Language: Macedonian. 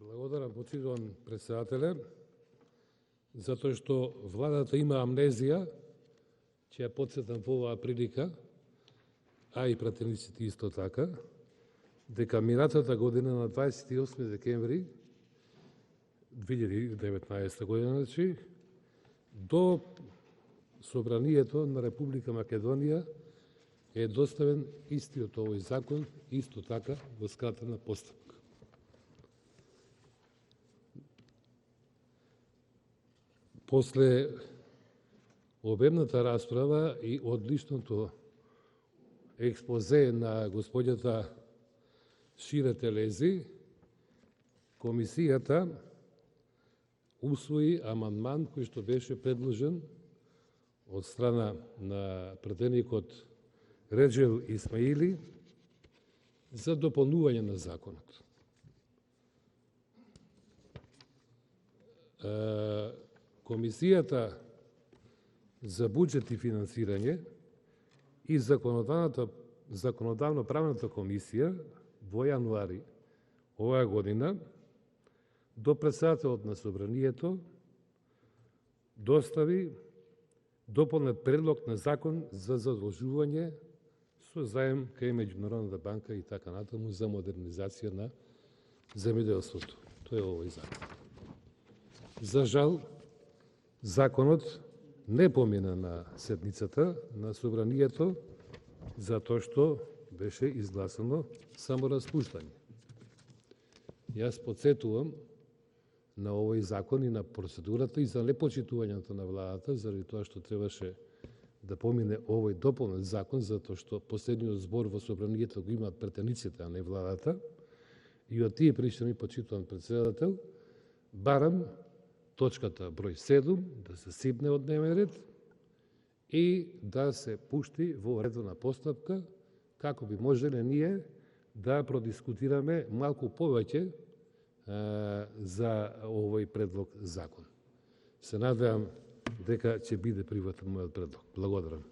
Благодарам, почитуван председателе, затоа што владата има амнезија, ќе ја потсетам во оваа прилика, а и пратениците исто така, дека минатата година на 28 декември 2019 година, значи, до Собранието на Република Македонија е доставен истиот овој закон, исто така во скратена постапка. После обемната расправа и одличното експозе на господјата Шире Телези, комисијата усвои амандман кој што беше предложен од страна на пратеникот Реджел Исмаили за дополнување на законот. Комисијата за буџет и финансирање и законодавно-правната комисија во јануари оваа година до председателот на Собранието достави дополнет предлог на закон за задолжување со заем кај Меѓународната банка и така натаму за модернизација на земјоделството. Тоа е овој закон. За жал, законот не помина на седницата на Собранието, затоа што беше изгласано само распуштање. Јас потсетувам на овој закон и на процедурата и за непочитувањето на владата, заради тоа што требаше да помине овој дополнет закон, затоа што последниот збор во Собранието го имаат претениците, а не владата. И од тие причини, почитуван председател, барам точката број 7 да се сипне од дневен ред и да се пушти во редовна постапка, како би можеле ние да продискутираме малку повеќе за овој предлог закон. Се надевам дека ќе биде прифатен мојот предлог. Благодарам.